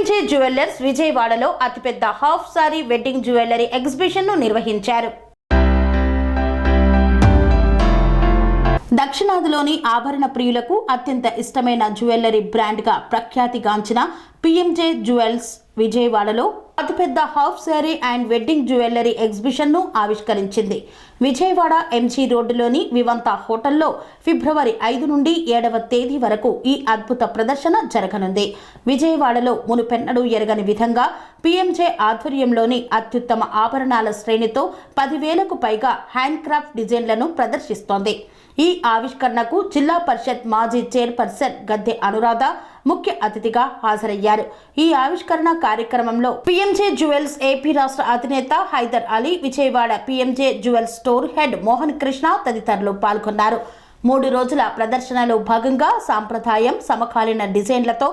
PMJ jewellers విజయవాడలో అతిపెద్ద half sorry wedding jewellery ఎగ్జిబిషన్ను నిర్వహించారు. దక్షిణాదిలోని ఆభరణ ప్రియులకు అత్యంత ఇష్టమైన జ్యువెలరీ బ్రాండ్గా ప్రఖ్యాతిగాంచిన పిఎంజే జ్యువెల్స్ విజయవాడలో అతిపెద్ద half sari and wedding jewellery ఎగ్జిబిషన్ను ఆవిష్కరించింది. విజయవాడ ఎంజీ రోడ్డులోని వివంత హోటల్లో ఫిబ్రవరి 5 నుండి 7వ తేదీ వరకు ఈ అద్భుత ప్రదర్శన జరగనుంది. విజయవాడలో మునుపెన్నడూ ఎరగని విధంగా పిఎంజే ఆధ్వర్యంలోని అత్యుత్తమ ఆభరణాల శ్రేణితో 10,000కు పైగా హ్యాండ్ క్రాఫ్ట్ డిజైన్లను ప్రదర్శిస్తోంది. ఈ ఆవిష్కరణకు జిల్లా పరిషత్ మాజీ చైర్పర్సన్ గద్దె అనురాధ ముఖ్య అతిథిగా హాజరయ్యారు. ఈ ఆవిష్కరణ కార్యక్రమంలో పిఎంజే జ్యువెల్స్ ఏపీ రాష్ట్ర అధినేత Haidar Ali, Vijayawada PMJ jewels store head Mohan Krishna తదితరులు పాల్గొన్నారు. 3 రోజుల ప్రదర్శనలో భాగంగా సాంప్రదాయం, సమకాలీన డిజైన్లతో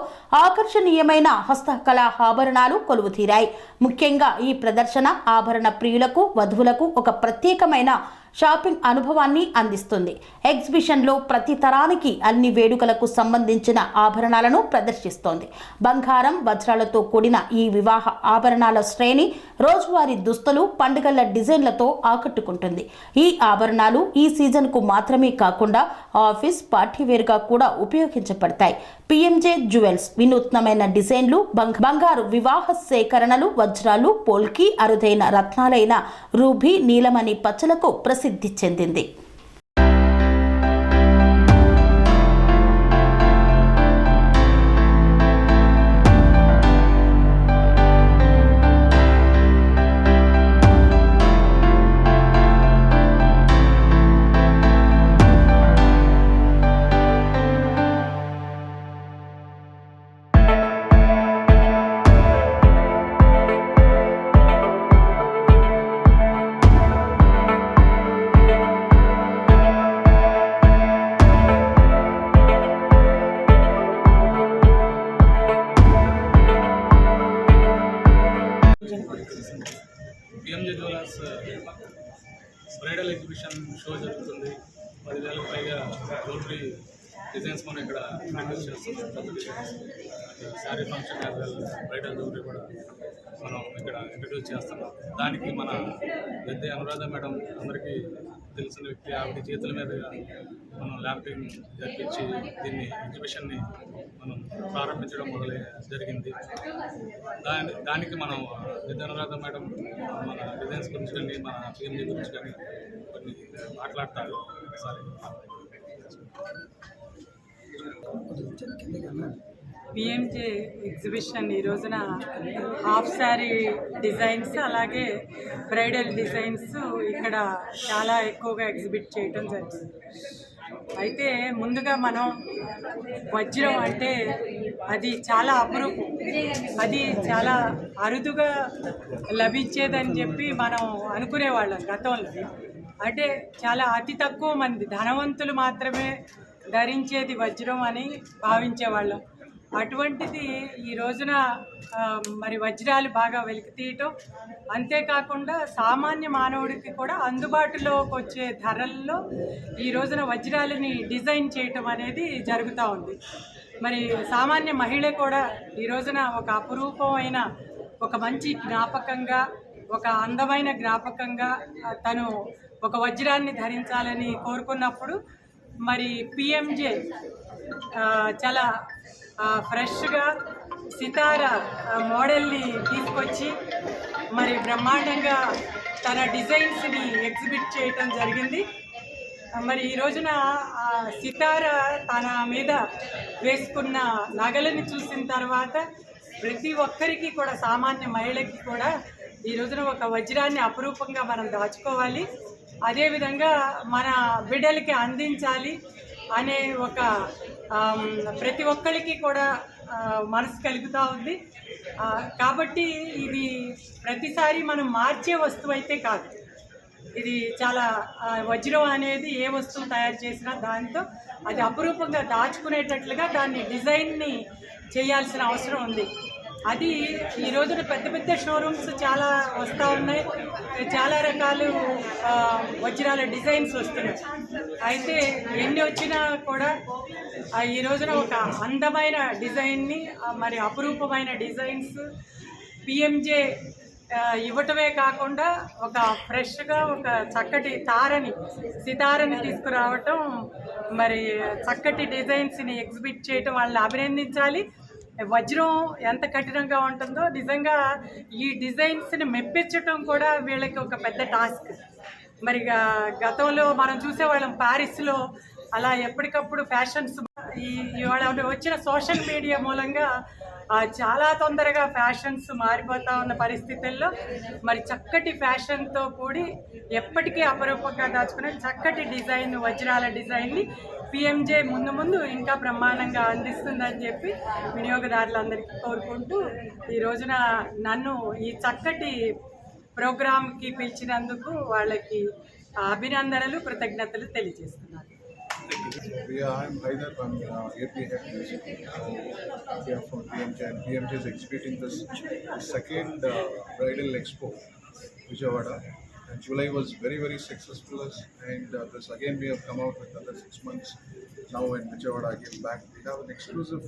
ఆకర్షణీయమైన హస్తకళా ఆభరణాలు కొలువుతీరాయి. ముఖ్యంగా ఈ ప్రదర్శన ఆభరణ ప్రియులకు, వధువులకు ఒక ప్రత్యేకమైన షాపింగ్ అనుభవాన్ని అందిస్తుంది. ఎగ్జిబిషన్లో ప్రతి తరానికి అన్ని వేడుకలకు సంబంధించిన ఆభరణాలను ప్రదర్శిస్తోంది. బంగారం, వజ్రాలతో కూడిన ఈ వివాహ ఆభరణాల శ్రేణి రోజువారీ దుస్తులు, పండుగల డిజైన్లతో ఆకట్టుకుంటుంది. ఈ ఆభరణాలు ఈ సీజన్కు మాత్రమే కాకుండా ఆఫీస్, పార్టీవేర్గా కూడా ఉపయోగించబడతాయి. పిఎంజే జ్యువెల్స్ వినూత్నమైన డిజైన్లు, బంగారు వివాహ సేకరణలు, వజ్రాలు, పోల్కి, అరుదైన రత్నాలైన రూబీ, నీలమణి పచ్చలకు ప్రసిద్ధి చెందింది. PMJ jewellers bridal exhibition show జరుగుతుంది. 10,000కు పైగా జ్యువెలరీ డిజైన్స్ మనం ఇక్కడ ఇంట్రడ్యూస్ చేస్తున్నాం. కొత్త designs, sari function as well bridal jewellery కూడా మనం ఇక్కడ ఇంట్రడ్యూస్ చేస్తున్నాం. దానికి మన గద్దె అనురాధ మేడం అందరికీ తెలిసిన వ్యక్తి. ఆవిడ చేతుల మీద మనం ల్యాంపింగ్ జరిపించి దీన్ని ఎగ్జిబిషన్ని మనం ప్రారంభించడం జరిగింది. దానికి మనం గద్దె అనురాధ మేడం మన డిజైన్స్ గురించి కానీ, మన పిఎంజే గురించి కానీ కొన్ని మాట్లాడతారు. ఒకసారి పిఎంజే ఎగ్జిబిషన్ ఈ రోజున హాఫ్ శారీ డిజైన్స్, అలాగే బ్రైడల్ డిజైన్స్ ఇక్కడ చాలా ఎక్కువగా ఎగ్జిబిట్ చేయటం జరిగింది. అయితే ముందుగా మనం వజ్రం అంటే అది చాలా అపురూపం, అది చాలా అరుదుగా లభించేదని చెప్పి మనం అనుకునేవాళ్ళం గతంలో. అంటే చాలా అతి తక్కువ మంది ధనవంతులు మాత్రమే ధరించేది వజ్రం అని భావించేవాళ్ళం. అటువంటిది ఈ రోజున మరి వజ్రాలు బాగా వెలికితీయటం, అంతేకాకుండా సామాన్య మానవుడికి కూడా అందుబాటులోకి వచ్చే ధరల్లో ఈ రోజున వజ్రాలని డిజైన్ చేయటం అనేది జరుగుతూ ఉంది. మరి సామాన్య మహిళ కూడా ఈ రోజున ఒక అపురూపమైన, ఒక మంచి జ్ఞాపకంగా, ఒక అందమైన జ్ఞాపకంగా తను ఒక వజ్రాన్ని ధరించాలని కోరుకున్నప్పుడు మరి పిఎంజే చాలా ఫ్రెష్గా సితారా మోడల్ని తీసుకొచ్చి మరి బ్రహ్మాండంగా తన డిజైన్స్ని ఎగ్జిబిట్ చేయటం జరిగింది. మరి ఈ రోజున సితారా తన మీద వేసుకున్న నగలని చూసిన తర్వాత ప్రతి ఒక్కరికి కూడా, సామాన్య మహిళకి కూడా ఈ రోజున ఒక వజ్రాన్ని అపురూపంగా మనం దాచుకోవాలి, అదేవిధంగా మన బిడ్డలకి అందించాలి అనే ఒక ప్రతి ఒక్కరికి కూడా మనసు కలుగుతూ ఉంది. కాబట్టి ఇది ప్రతిసారి మనం మార్చే వస్తువు అయితే కాదు. ఇది చాలా వజ్రం అనేది ఏ వస్తువు తయారు చేసినా దాంతో అది అపురూపంగా దాచుకునేటట్లుగా దాన్ని డిజైన్ని చేయాల్సిన అవసరం ఉంది. అది ఈ రోజున పెద్ద పెద్ద షోరూమ్స్ చాలా వస్తూ ఉన్నాయి, చాలా రకాలు వజ్రాల డిజైన్స్ వస్తున్నాయి. అయితే ఎన్ని వచ్చినా కూడా ఈ రోజున ఒక అందమైన డిజైన్ని, మరి అపురూపమైన డిజైన్స్ పిఎంజే ఇవ్వటమే కాకుండా ఒక ఫ్రెష్గా ఒక చక్కటి సితారని తీసుకురావటం, మరి చక్కటి డిజైన్స్ని ఎగ్జిబిట్ చేయటం వాళ్ళని అభినందించాలి. వజ్రం ఎంత కఠినంగా ఉంటుందో నిజంగా ఈ డిజైన్స్ని మెప్పించటం కూడా వీళ్ళకి ఒక పెద్ద టాస్క్. మరి గతంలో మనం చూసేవాళ్ళం ప్యారిస్లో అలా ఎప్పటికప్పుడు ఫ్యాషన్స్, ఇవాళ వచ్చిన సోషల్ మీడియా మూలంగా చాలా తొందరగా ఫ్యాషన్స్ మారిపోతూ ఉన్న పరిస్థితుల్లో మరి చక్కటి ఫ్యాషన్తో కూడి ఎప్పటికీ అపరూపంగా దాచుకునే చక్కటి డిజైన్, వజ్రాల డిజైన్ని పిఎంజే ముందు ఇంకా బ్రహ్మాండంగా అందిస్తుందని చెప్పి వినియోగదారులందరికీ కోరుకుంటూ ఈ రోజున నన్ను ఈ చక్కటి ప్రోగ్రాంకి పిలిచినందుకు వాళ్ళకి అభినందనలు, కృతజ్ఞతలు తెలియజేస్తున్నాను. I'm Haidar from AP Head Music. We are from PMJ, and PMJ is exhibiting this second bridal expo, Vijayawada. And July was very successful, and this again we have come out with another 6 months now in Vijayawada again back. We have an exclusive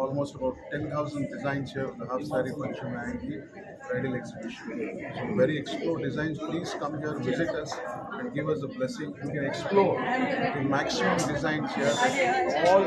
almost about 10,000 designs here of the half saree function and the bridal exhibition. So very explore designs. Please come here, visit us, and give us a blessing. You can explore the maximum designs here. All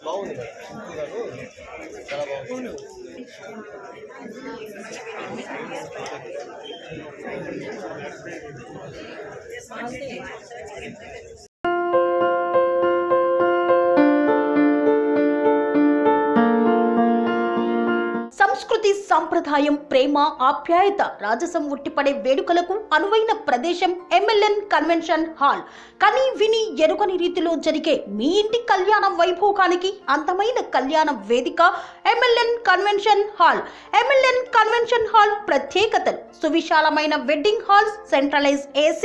బాగుంది చాలా బాగుంది. సంస్కృతి, సాంప్రదాయం, ప్రేమ, ఆప్యాయత, రాజసం ఉట్టిపడే వేడుకలకు అనువైన ప్రదేశం MLN కన్వెన్షన్ హాల్. కని విని ఎరుగని రీతిలో జరిగే మీ ఇంటి కళ్యాణ వైభోగానికి అందమైన కళ్యాణ వేదిక MLN convention hall. MLN convention hall ప్రత్యేకతలు: సువిశాలమైన wedding halls, centralise AC,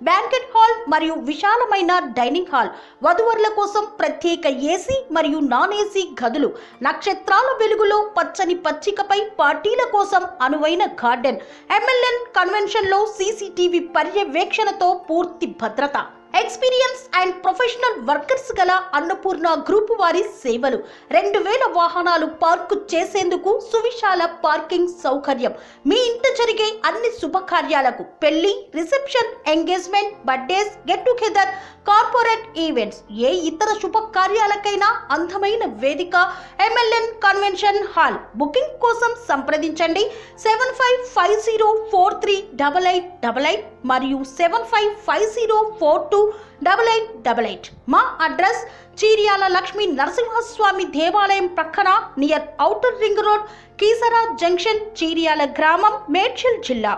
banquet hall మరియు విశాలమైన డైనింగ్ హాల్, వధువరుల కోసం ప్రత్యేక AC మరియు నాన్ AC గదులు, నక్షత్రాల వెలుగులో పచ్చని పచ్చికపై పార్టీల కోసం అనువైన గార్డెన్. MLN కన్వెన్షన్ లో CCTV పర్యవేక్షణతో పూర్తి భద్రత. ఎక్స్పీరియన్స్ అండ్ ప్రొఫెషనల్ వర్కర్స్ గల అన్నపూర్ణ గ్రూప్ వారి సేవలు. 2000 వాహనాలు పార్కు చేసేందుకు సువిశాల పార్కింగ్ సౌకర్యం. మీ ఇంట జరిగే అన్ని శుభకార్యాలకు, పెళ్లి, reception, engagement, birthdays, get together, corporate events, ఏ ఇతర శుభకార్యాలకైనా అందమైన వేదిక MLN కన్వెన్షన్ హాల్. బుకింగ్ కోసం సంప్రదించండి 7550438888 మరియు 7550428888. మా అడ్రస్ చీర్యాల లక్ష్మీ నరసింహస్వామి దేవాలయం ప్రక్కన, near outer ring road, Keesara junction, Cheeryal గ్రామం, మేడ్చల్ జిల్లా.